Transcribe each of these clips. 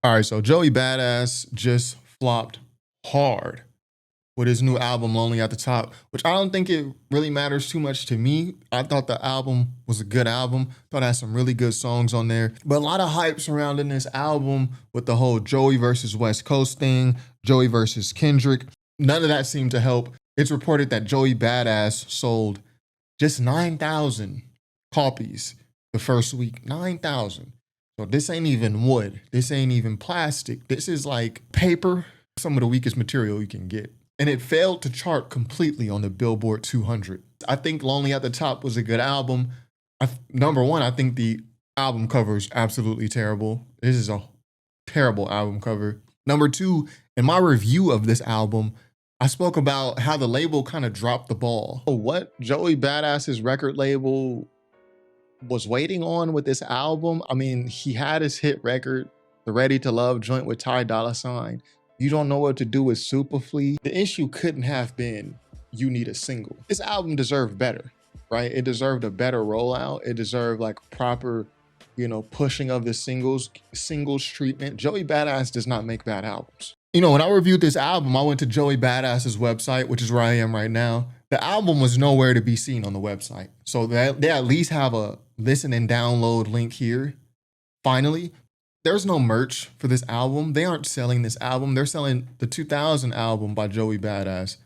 All right, so Joey Badass just flopped hard with his new album Lonely at the Top, which I don't think it really matters too much to me. I thought the album was a good album. Thought it had some really good songs on there. But a lot of hype surrounding this album with the whole Joey versus West Coast thing, Joey versus Kendrick. None of that seemed to help. It's reported that Joey Badass sold just 9,000 copies the first week. 9,000. So this ain't even wood. This ain't even plastic. This is like paper, some of the weakest material you can get. And it failed to chart completely on the Billboard 200. I think Lonely at the Top was a good album. Number one, I think the album cover is absolutely terrible. This is a terrible album cover. Number two, in my review of this album, I spoke about how the label kind of dropped the ball. What Joey Badass's record label was waiting on with this album. I mean, he had his hit record, the Ready to Love joint with Ty Dolla $ign. You Don't Know What to Do with Superfly. The issue couldn't have been You Need a Single. This album deserved better, right? It deserved a better rollout. It deserved like proper, pushing of the singles treatment. Joey Badass does not make bad albums. When I reviewed this album, I went to Joey Badass's website, which is where I am right now. The album was nowhere to be seen on the website. So they at least have a listen and download link here. Finally, there's no merch for this album. They aren't selling this album. They're selling the 2000 album by Joey Badass.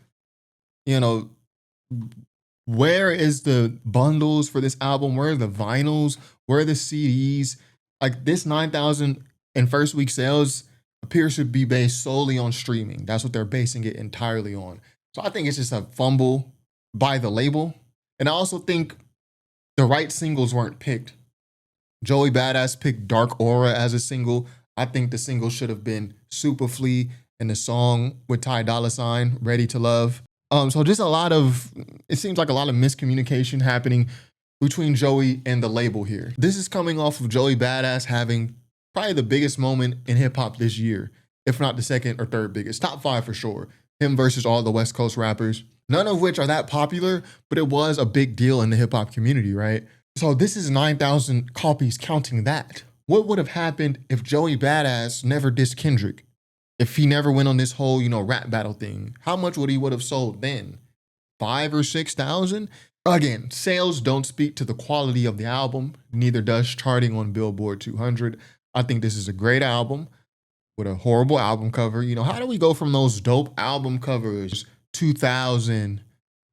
Where is the bundles for this album? Where are the vinyls? Where are the CDs? Like this 9,000 in first week sales appears to be based solely on streaming. That's what they're basing it entirely on. So I think it's just a fumble by the label. And I also think the right singles weren't picked. Joey Badass picked Dark Aura as a single. I think the single should have been Superfly and the song with Ty Dolla $ign, Ready to Love. So just it seems like a lot of miscommunication happening between Joey and the label here. This is coming off of Joey Badass having probably the biggest moment in hip hop this year, if not the second or third biggest. Top 5 for sure. Him versus all the West Coast rappers, none of which are that popular, but it was a big deal in the hip hop community, right? So this is 9,000 copies counting that. What would have happened if Joey Badass never dissed Kendrick? If he never went on this whole, rap battle thing? How much would he would have sold then? 5 or 6,000? Again, sales don't speak to the quality of the album. Neither does charting on Billboard 200. I think this is a great album with a horrible album cover. How do we go from those dope album covers, 2000,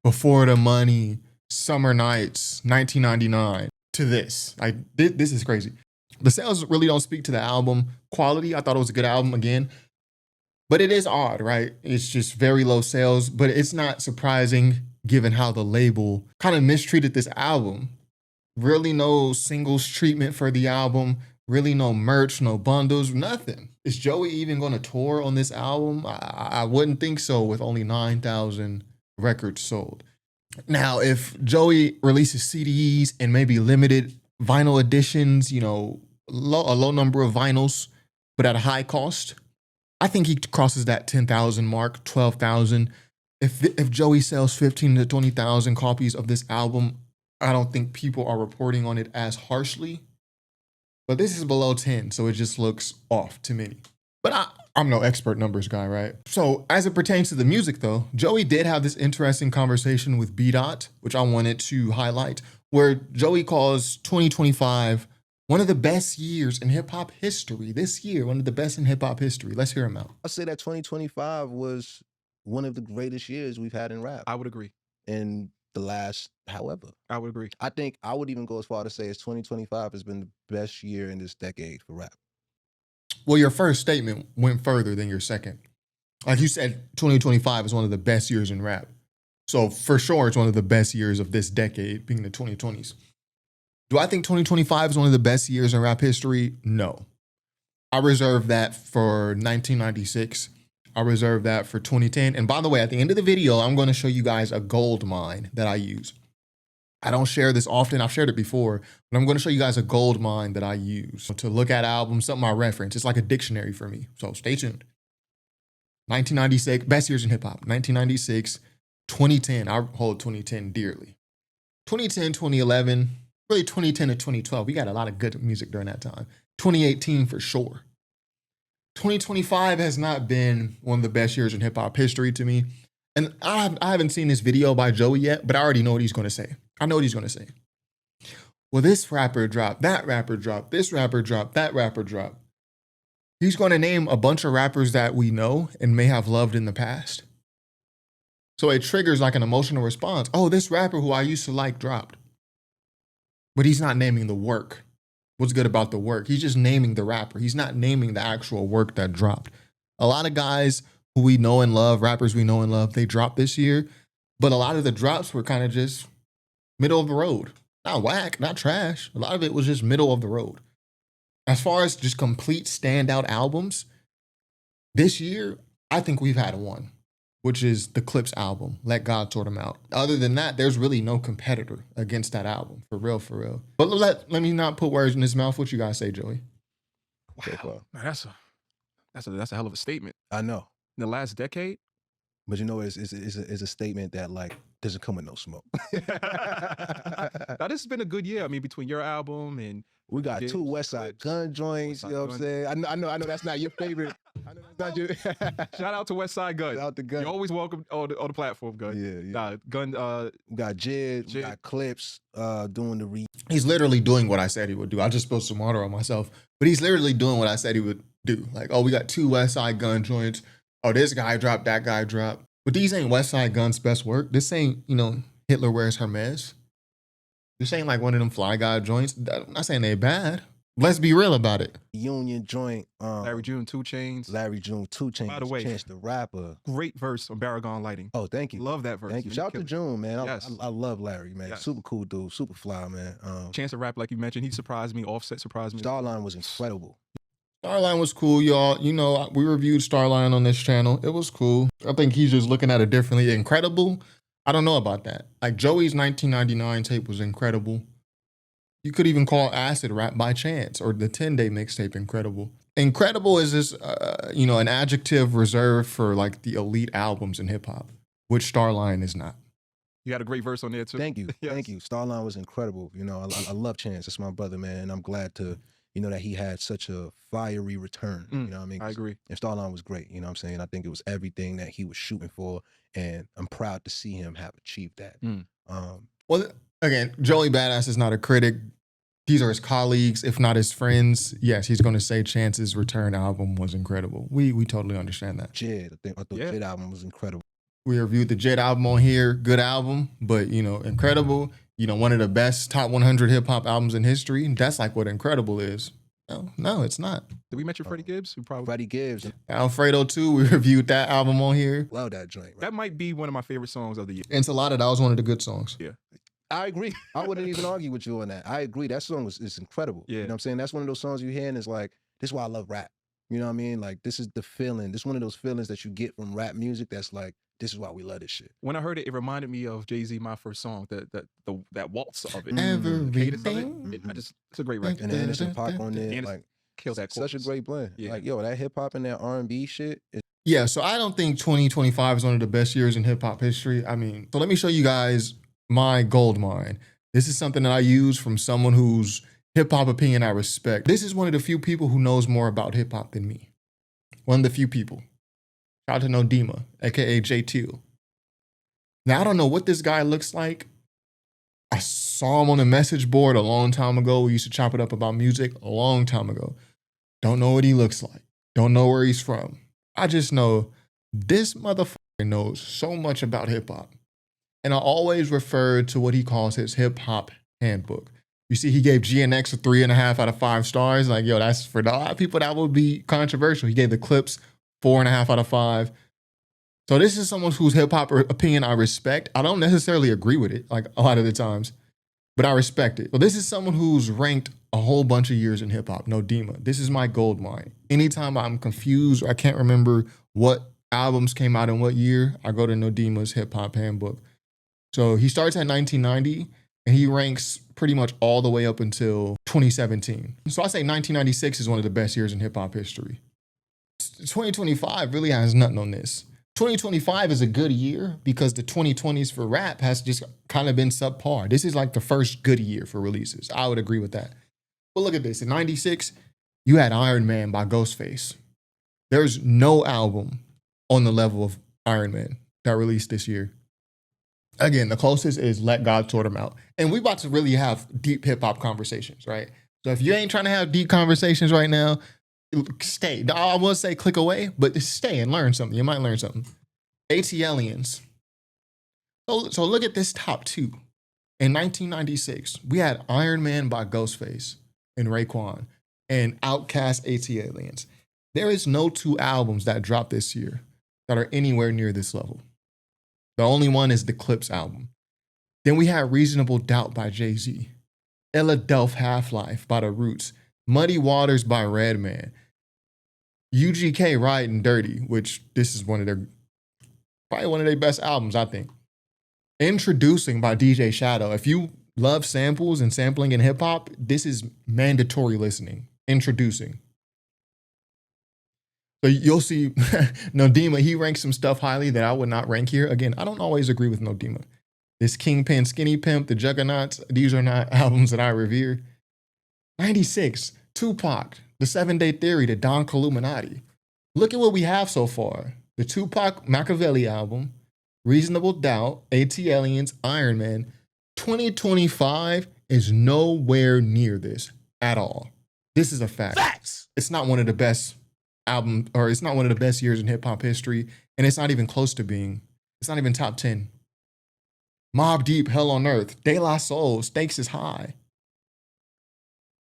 Before the Money, Summer Nights, 1999, to this? This is crazy. The sales really don't speak to the album quality. I thought it was a good album again, but it is odd, right? It's just very low sales, but it's not surprising given how the label kind of mistreated this album. Really no singles treatment for the album. Really no merch, no bundles, nothing. Is Joey even going to tour on this album? I wouldn't think so with only 9,000 records sold. Now, if Joey releases CDs and maybe limited vinyl editions, a low number of vinyls, but at a high cost, I think he crosses that 10,000 mark, 12,000. If Joey sells 15 to 20,000 copies of this album, I don't think people are reporting on it as harshly. But this is below 10, so it just looks off to me. But I'm no expert numbers guy, right? So as it pertains to the music though, Joey did have this interesting conversation with Bdot, which I wanted to highlight, where Joey calls 2025 one of the best years in hip hop history. This year, one of the best in hip hop history. Let's hear him out. I'll say that 2025 was one of the greatest years we've had in rap. I would agree. In the last, however. I would agree. I think I would even go as far to say as 2025 has been the best year in this decade for rap. Well, your first statement went further than your second. Like you said, 2025 is one of the best years in rap. So for sure, it's one of the best years of this decade, being the 2020s. Do I think 2025 is one of the best years in rap history? No. I reserve that for 1996. I reserve that for 2010. And by the way, at the end of the video, I'm going to show you guys a gold mine that I use. I don't share this often. I've shared it before, but I'm going to show you guys a gold mine that I use to look at albums, something I reference. It's like a dictionary for me. So stay tuned. 1996, best years in hip hop. 1996, 2010. I hold 2010 dearly. 2010, 2011, really 2010 to 2012. We got a lot of good music during that time. 2018 for sure. 2025 has not been one of the best years in hip hop history to me. And I haven't seen this video by Joey yet, but I already know what he's going to say. I know what he's going to say. Well, this rapper dropped, that rapper dropped, this rapper dropped, that rapper dropped. He's going to name a bunch of rappers that we know and may have loved in the past. So it triggers like an emotional response. Oh, this rapper who I used to like dropped. But he's not naming the work. What's good about the work? He's just naming the rapper. He's not naming the actual work that dropped. A lot of guys who we know and love, rappers we know and love, they dropped this year. But a lot of the drops were kind of just middle of the road. Not whack, not trash. A lot of it was just middle of the road. As far as just complete standout albums, this year, I think we've had one, which is the Clips album, Let God Sort 'Em Out. Other than that, there's really no competitor against that album, for real, for real. But let me not put words in his mouth. What you guys say, Joey? Wow, man, that's a hell of a statement. I know. In the last decade, but you know, it's a statement that like doesn't come with no smoke. now this has been a good year. I mean, between your album and we got two Westside Gun joints. You know what I'm saying? I know that's not your favorite. I know that's not your. Shout out to Westside Gun. Shout out to Gun. You're always welcome on the platform, Gun. Yeah. Nah, Gun. We got Jid. We got Clips doing the re. He's literally doing what I said he would do. I just spilled some water on myself, but he's literally doing what I said he would do. Like, oh, we got two Westside Gun joints. Oh, this guy dropped, that guy dropped. But these ain't Westside Gun's best work. This ain't, Hitler Wears Hermes. This ain't like one of them Fly Guy joints. I'm not saying they bad. Let's be real about it. Union joint. Larry June, 2 Chainz. Larry June, 2 Chainz. By the way, Chance the Rapper. Great verse on Baragon Lighting. Oh, thank you. Love that verse. Thank you. Shout out to June, man. Yes. I love Larry, man. Yes. Super cool dude. Super fly, man. Chance the Rapper, like you mentioned, he surprised me. Offset surprised me. Starline was incredible. Starline was cool, y'all. We reviewed Starline on this channel. It was cool. I think he's just looking at it differently. Incredible? I don't know about that. Like, Joey's 1999 tape was incredible. You could even call Acid Rap by Chance or the 10-Day mixtape incredible. Incredible is this, an adjective reserved for like the elite albums in hip hop, which Starline is not. You had a great verse on there too. Thank you. Yes. Thank you. Starline was incredible. I love Chance. That's my brother, man. And I'm glad to, that he had such a fiery return. You know what I mean? I agree. And Starline was great. You know what I'm saying? I think it was everything that he was shooting for. And I'm proud to see him have achieved that. Well, again, Joey Badass is not a critic. These are his colleagues, if not his friends. Yes, he's going to say Chance's Return album was incredible. We totally understand that. Jid, I thought Jid album was incredible. We reviewed the Jid album on here. Good album, but, incredible. One of the best top 100 hip hop albums in history. That's like what incredible is. No, it's not. Did we mention Freddie Gibbs? Freddie Gibbs. Alfredo 2, we reviewed that album on here. Love that joint. Right? That might be one of my favorite songs of the year. Enchilada, that was one of the good songs. Yeah. I agree. I wouldn't even argue with you on that. I agree. That song is incredible. Yeah. You know what I'm saying? That's one of those songs you hear and it's like, this is why I love rap. You know what I mean? Like, this is the feeling. This is one of those feelings that you get from rap music that's like, this is why we love this shit. When I heard it, it reminded me of Jay-Z, My First Song, that waltz of it. Everything. It's a great record. And the Anderson .Paak on there, like, killed that such a great blend. Yeah. Like, yo, that hip hop and that R&B shit. Yeah, so I don't think 2025 is one of the best years in hip hop history. I mean, so let me show you guys my gold mine. This is something that I use from someone whose hip hop opinion I respect. This is one of the few people who knows more about hip hop than me. One of the few people. Shout out to Nodima, aka J2. Now, I don't know what this guy looks like. I saw him on a message board a long time ago. We used to chop it up about music a long time ago. Don't know what he looks like. Don't know where he's from. I just know this motherfucker knows so much about hip hop. And I always refer to what he calls his hip hop handbook. You see, he gave GNX a 3.5 out of 5 stars. Like, yo, that's for a lot of people that would be controversial. He gave the Clips 4.5 out of 5. So this is someone whose hip hop opinion I respect. I don't necessarily agree with it, like a lot of the times, but I respect it. But this is someone who's ranked a whole bunch of years in hip hop. Nodima. This is my gold mine. Anytime I'm confused or I can't remember what albums came out in what year, I go to Nodima's hip hop handbook. So he starts at 1990 and he ranks pretty much all the way up until 2017. So I say 1996 is one of the best years in hip hop history. 2025 really has nothing on this. 2025 is a good year because the 2020s for rap has just kind of been subpar. This is like the first good year for releases. I would agree with that. But look at this. In 96, you had Iron Man by Ghostface. There's no album on the level of Iron Man that released this year. Again, the closest is Let God Sort Him Out. And we about to really have deep hip hop conversations, right? So if you ain't trying to have deep conversations right now, stay. I will say click away, but just stay and learn something. You might learn something. ATLiens. So look at this top two. In 1996, we had Iron Man by Ghostface and Raekwon and Outkast ATLiens. There is no two albums that dropped this year that are anywhere near this level. The only one is the Clips album. Then we had Reasonable Doubt by Jay-Z, Philadelph Half-Life by The Roots, Muddy Waters by Redman, UGK Riding Dirty, which this is probably one of their best albums, I think. Introducing by DJ Shadow. If you love samples and sampling in hip hop, this is mandatory listening. Introducing. So you'll see Nodima, he ranks some stuff highly that I would not rank here. Again, I don't always agree with Nodima. This Kingpin, Skinny Pimp, The Juggernauts, these are not albums that I revere. 96, Tupac, The 7 Day Theory, The Don Illuminati. Look at what we have so far. The Tupac Machiavelli album, Reasonable Doubt, ATLiens, Iron Man. 2025 is nowhere near this at all. This is a fact. Facts. It's not one of the best album, or it's not one of the best years in hip hop history, and it's not even close to being. It's not even top 10. Mobb Deep, Hell on Earth, De La Soul, Stakes is High.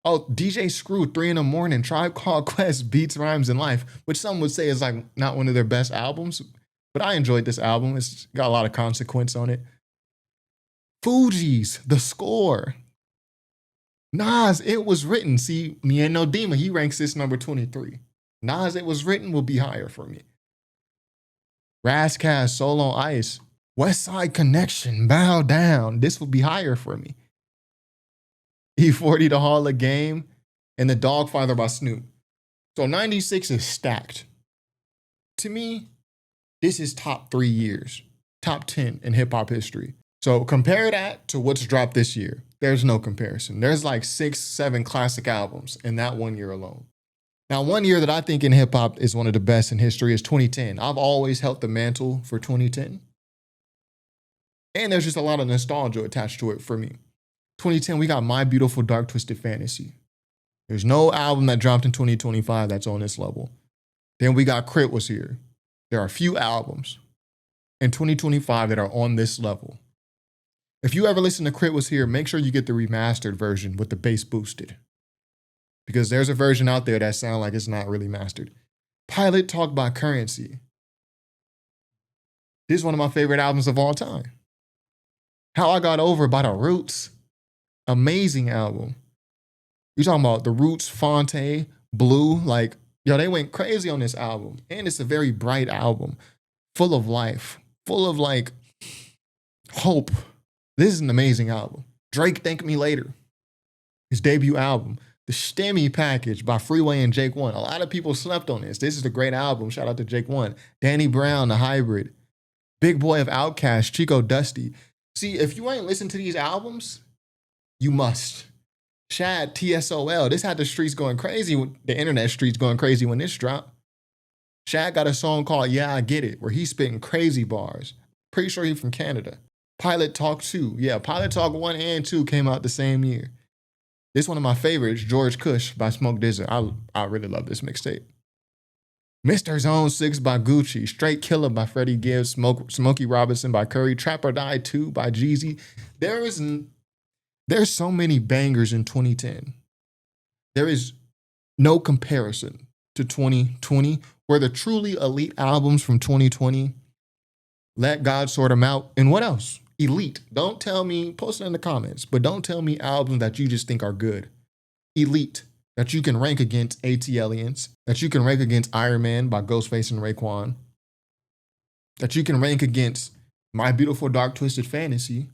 Oh, DJ Screw, 3 in the Morning, Tribe Called Quest, Beats, Rhymes, and Life, which some would say is like not one of their best albums, but I enjoyed this album. It's got a lot of consequence on it. Fugees, The Score. Nas, It Was Written. See, me and Nodima, he ranks this number 23. Nas, It Was Written will be higher for me. Razzcast, Soul on Ice. West Side Connection, Bow Down. This will be higher for me. E40, The Hall of Game, and The Dogfather by Snoop. So 96 is stacked. To me, this is top 3 years, top 10 in hip hop history. So compare that to what's dropped this year. There's no comparison. There's like 6, 7 classic albums in that 1 year alone. Now, 1 year that I think in hip hop is one of the best in history is 2010. I've always held the mantle for 2010. And there's just a lot of nostalgia attached to it for me. 2010, we got My Beautiful Dark Twisted Fantasy. There's no album that dropped in 2025 that's on this level. Then we got Crit Was Here. There are a few albums in 2025 that are on this level. If you ever listen to Crit Was Here, make sure you get the remastered version with the bass boosted. Because there's a version out there that sounds like it's not really mastered. Pilot Talk by Currency. This is one of my favorite albums of all time. How I Got Over by The Roots. Amazing album. You're talking about The Roots, Fonte, Blue. Like, yo, they went crazy on this album. And it's a very bright album. Full of life. Full of, like, hope. This is an amazing album. Drake, Thank Me Later. His debut album. The Stemmy Package by Freeway and Jake One. A lot of people slept on this. This is a great album. Shout out to Jake One. Danny Brown, The Hybrid. Big Boy of Outkast, Chico Dusty. See, if you ain't listened to these albums, you must. Shad, TSOL. This had the streets going crazy, the internet streets going crazy when this dropped. Shad got a song called Yeah, I Get It, where he's spitting crazy bars. Pretty sure he's from Canada. Pilot Talk 2. Yeah, Pilot Talk 1 and 2 came out the same year. This is one of my favorites, George Kush by Smoke DZA. I really love this mixtape. Mr. Zone 6 by Gucci, Straight Killer by Freddie Gibbs, Smokey Robinson by Curry, Trap or Die 2 by Jeezy. There's so many bangers in 2010. There is no comparison to 2020, where the truly elite albums from 2020, Let God Sort 'Em Out, and what else? Elite. Don't tell me, post it in the comments, but don't tell me albums that you just think are good. Elite. That you can rank against ATLiens, that you can rank against Iron Man by Ghostface and Raekwon, that you can rank against My Beautiful Dark Twisted Fantasy.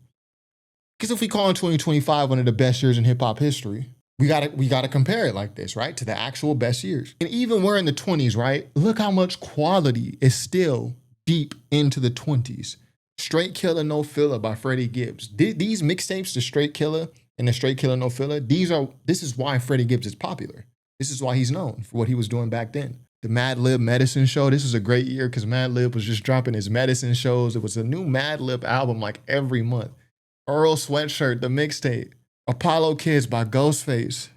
Because if we call in 2025 one of the best years in hip hop history, we gotta compare it like this, right? To the actual best years. And even we're in the 20s, right? Look how much quality is still deep into the 20s. Straight Killer No Filler by Freddie Gibbs. These mixtapes, the Straight Killer and the Straight Killer No Filler, this is why Freddie Gibbs is popular. This is why he's known for what he was doing back then. the Madlib Medicine Show. This was a great year because Madlib was just dropping his medicine shows. It was a new Madlib album like every month. Earl Sweatshirt, the mixtape. Apollo Kids by Ghostface.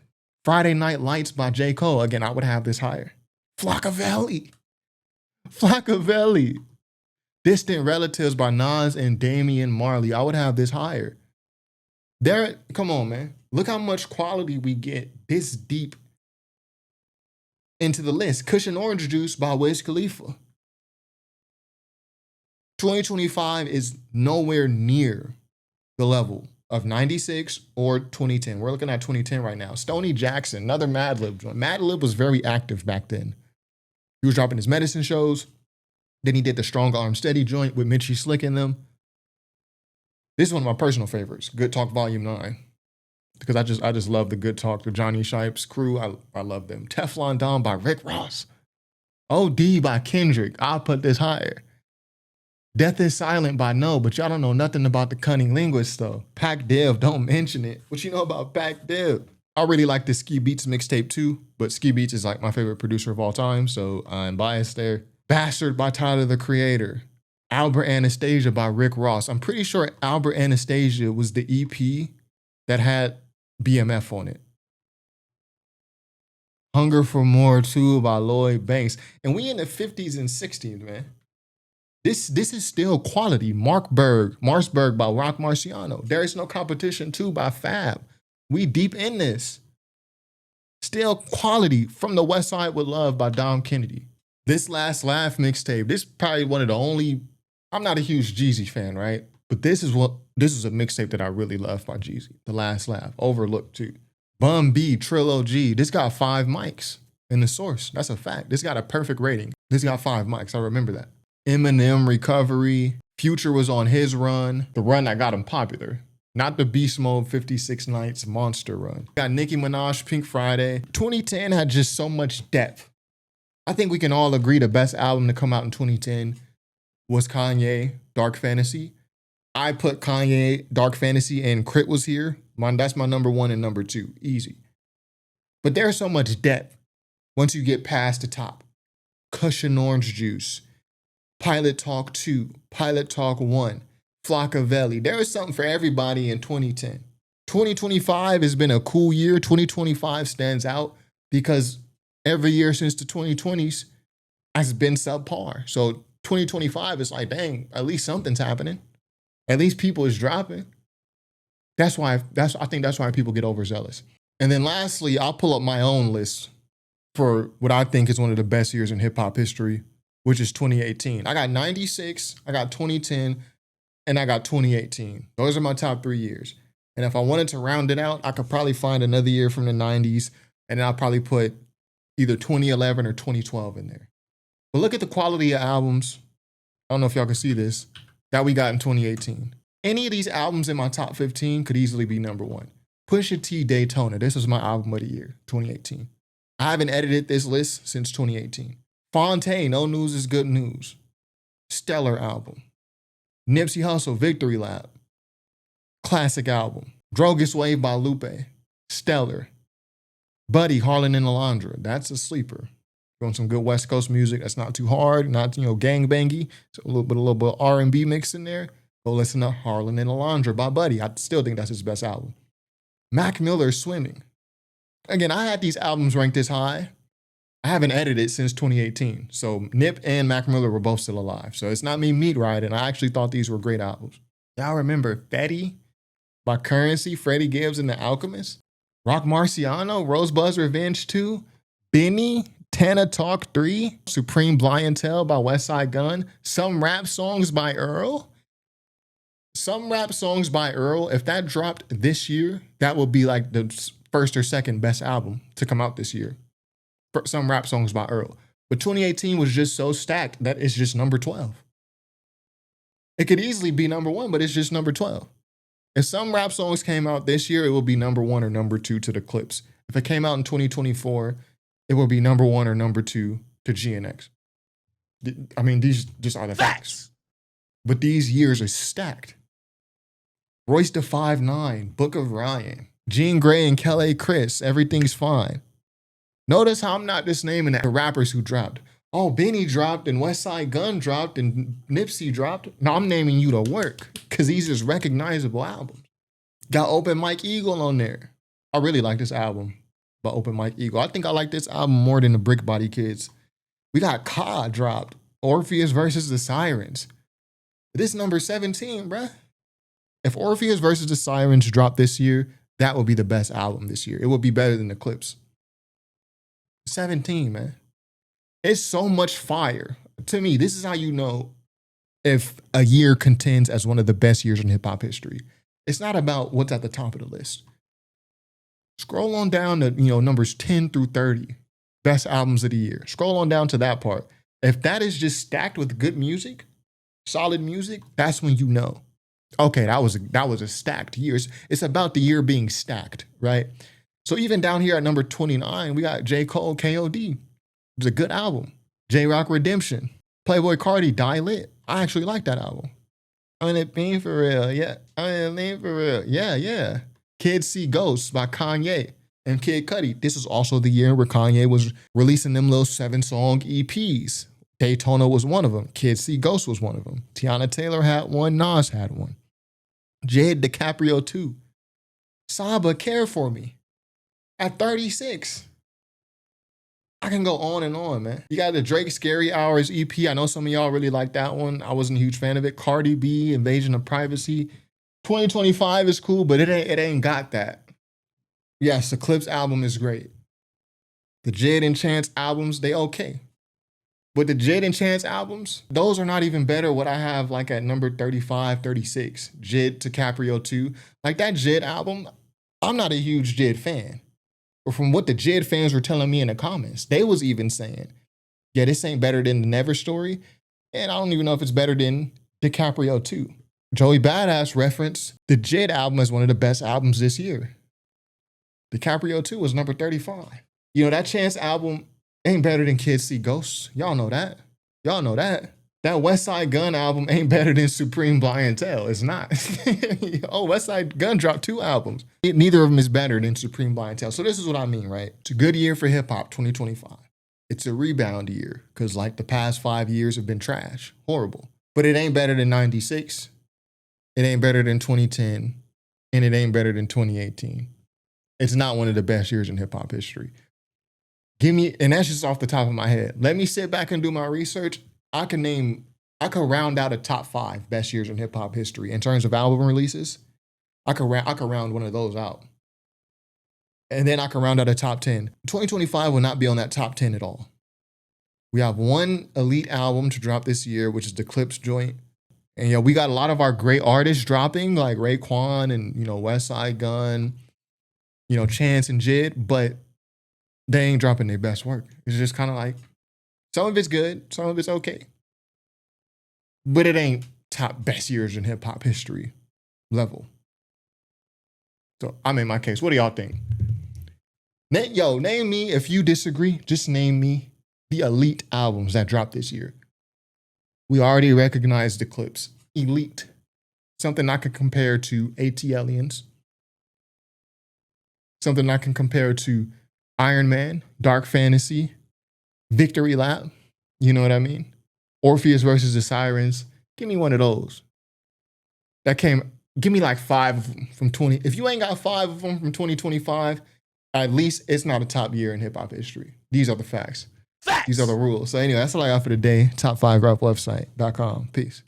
Friday Night Lights by J. Cole. Again, I would have this higher. Flockavelli. Distant Relatives by Nas and Damian Marley. I would have this higher. Come on, man. Look how much quality we get this deep into the list. Cushion Orange Juice by Wiz Khalifa. 2025 is nowhere near the level of 96 or 2010. We're looking at 2010 right now. Stoney Jackson, another Madlib joint. Madlib was very active back then. He was dropping his medicine shows. Then he did the Strong Arm Steady joint with Mitchie Slick in them. This is one of my personal favorites, Good Talk Volume 9. Because I just love the Good Talk, the Johnny Shipes crew. I love them. Teflon Don by Rick Ross. OD by Kendrick. I'll put this higher. Death is Silent by No, but y'all don't know nothing about the Cunning Linguist though. Pac Dev, don't mention it. What you know about Pac Dev? I really like the Ski Beats mixtape too, but Ski Beats is like my favorite producer of all time, so I'm biased there. Bastard by Tyler, the Creator. Albert Anastasia by Rick Ross. I'm pretty sure Albert Anastasia was the EP that had BMF on it. Hunger for More 2 by Lloyd Banks. And we in the 50s and 60s, man. This is still quality. Marsberg by Rock Marciano. There Is No Competition 2 by Fab. We deep in this. Still quality. From the West Side with Love by Dom Kennedy. This Last Laugh mixtape. This is probably one of the only, I'm not a huge Jeezy fan, right? But this is a mixtape that I really love by Jeezy. The Last Laugh. Overlooked too. Bun B Trilogy. This got 5 mics in the source. That's a fact. This got a perfect rating. This got 5 mics. I remember that. Eminem Recovery. Future was on his run. The run that got him popular. Not the Beast Mode 56 Nights monster run. Got Nicki Minaj Pink Friday. 2010 had just so much depth. I think we can all agree the best album to come out in 2010 was Kanye, Dark Fantasy. I put Kanye, Dark Fantasy, and Crit Was Here. That's my number 1 and number 2. Easy. But there's so much depth once you get past the top. Cushion Orange Juice, Pilot Talk 2, Pilot Talk 1, Flockavelli. There is something for everybody in 2010. 2025 has been a cool year. 2025 stands out because every year since the 2020s has been subpar. So 2025 is like, dang, at least something's happening. At least people is dropping. I think that's why people get overzealous. And then lastly, I'll pull up my own list for what I think is one of the best years in hip hop history, which is 2018. I got 96, I got 2010, and I got 2018. Those are my top 3 years. And if I wanted to round it out, I could probably find another year from the 90s, and then I'll probably put either 2011 or 2012 in there. But look at the quality of albums. I don't know if y'all can see this, that we got in 2018. Any of these albums in my top 15 could easily be number 1. Pusha T Daytona. This was my album of the year, 2018. I haven't edited this list since 2018. Fontaine, No News is Good News. Stellar album. Nipsey Hussle, Victory Lap. Classic album. Drogas Wave by Lupe. Stellar. Buddy, Harlan and Alondra. That's a sleeper. Going some good West Coast music. That's not too hard, not gang-bangy. So a little bit of R&B mix in there. Go listen to Harlan and Alondra by Buddy. I still think that's his best album. Mac Miller, Swimming. Again, I had these albums ranked this high. I haven't edited since 2018. So Nip and Mac Miller were both still alive. So it's not me meat riding. I actually thought these were great albums. Y'all remember Fetty by Currency, Freddie Gibbs and the Alchemist? Rock Marciano, Rosebud's Revenge 2, Benny, Tana Talk 3, Supreme Blientel by Westside Gunn, Some Rap Songs by Earl. Some Rap Songs by Earl, if that dropped this year, that would be like the first or second best album to come out this year. Some Rap Songs by Earl. But 2018 was just so stacked that it's just number 12. It could easily be number 1, but it's just number 12. If Some Rap Songs came out this year, it will be number 1 or number 2 to the Clips. If it came out in 2024, it will be number 1 or number 2 to GNX. I mean, these just are the facts. But these years are stacked. Royce da 5'9", Book of Ryan, Jean Grey and Kelly Chris, Everything's Fine. Notice how I'm not just naming the rappers who dropped. Oh, Benny dropped and West Side Gun dropped and Nipsey dropped. No, I'm naming you the work because these are recognizable albums. Got Open Mike Eagle on there. I really like this album by Open Mike Eagle. I think I like this album more than the Brick Body Kids. We got Ka dropped. Orpheus versus the Sirens. This number 17, bruh. If Orpheus versus the Sirens dropped this year, that would be the best album this year. It would be better than Eclipse. 17, man. It's so much fire. To me, this is how you know if a year contends as one of the best years in hip-hop history. It's not about what's at the top of the list. Scroll on down to, numbers 10 through 30. Best albums of the year. Scroll on down to that part. If that is just stacked with good music, solid music, that's when you know. Okay, that was a stacked year. It's about the year being stacked, right? So even down here at number 29, we got J. Cole, K.O.D. It was a good album. J-Rock Redemption. Playboy Carti, Die Lit. I actually like that album. I mean, it being for real, yeah. Yeah. Kids See Ghosts by Kanye and Kid Cudi. This is also the year where Kanye was releasing them little 7-song EPs. Daytona was one of them. Kids See Ghosts was one of them. Tiana Taylor had one. Nas had one. Jade DiCaprio 2. Saba, Care For Me. At 36. I can go on and on, man. You got the Drake Scary Hours EP. I know some of y'all really like that one. I wasn't a huge fan of it. Cardi B, Invasion of Privacy. 2025 is cool, but it ain't got that. Yes, Eclipse album is great. The Jid and Chance albums, they okay. But the Jid and Chance albums, those are not even better what I have like at number 35, 36. Jid DiCaprio 2. Like that Jid album, I'm not a huge Jid fan. But from what the Jid fans were telling me in the comments, they was even saying, yeah, this ain't better than the Never Story. And I don't even know if it's better than DiCaprio 2. Joey Badass referenced the Jid album as one of the best albums this year. DiCaprio 2 was number 35. That Chance album ain't better than Kids See Ghosts. Y'all know that. That West Side Gun album ain't better than Supreme Blientele. It's not. Oh, West Side Gun dropped 2 albums. Neither of them is better than Supreme Blientele. So this is what I mean, right? It's a good year for hip hop, 2025. It's a rebound year because like the past 5 years have been trash, horrible. But it ain't better than 96. It ain't better than 2010. And it ain't better than 2018. It's not one of the best years in hip hop history. And that's just off the top of my head. Let me sit back and do my research. I could round out a top 5 best years in hip hop history in terms of album releases. I could round one of those out. And then I can round out a top 10. 2025 will not be on that top 10 at all. We have one elite album to drop this year, which is the Clips joint. And we got a lot of our great artists dropping, like Raekwon and West Side Gun, Chance and Jid, but they ain't dropping their best work. It's just kind of like, some of it's good, some of it's okay. But it ain't top best years in hip hop history level. So I'm in my case. What do y'all think? Name me, if you disagree, just name me the elite albums that dropped this year. We already recognized the Clips. Elite. Something I can compare to ATLians. Something I can compare to Iron Man, Dark Fantasy, Victory Lap. You know what I mean? Orpheus versus the Sirens. Give me one of those. Give me like 5 of them from 20. If you ain't got 5 of them from 2025, at least it's not a top year in hip hop history. These are the facts. These are the rules. So anyway, that's all I got for today. Top5rapwebsite.com. Peace.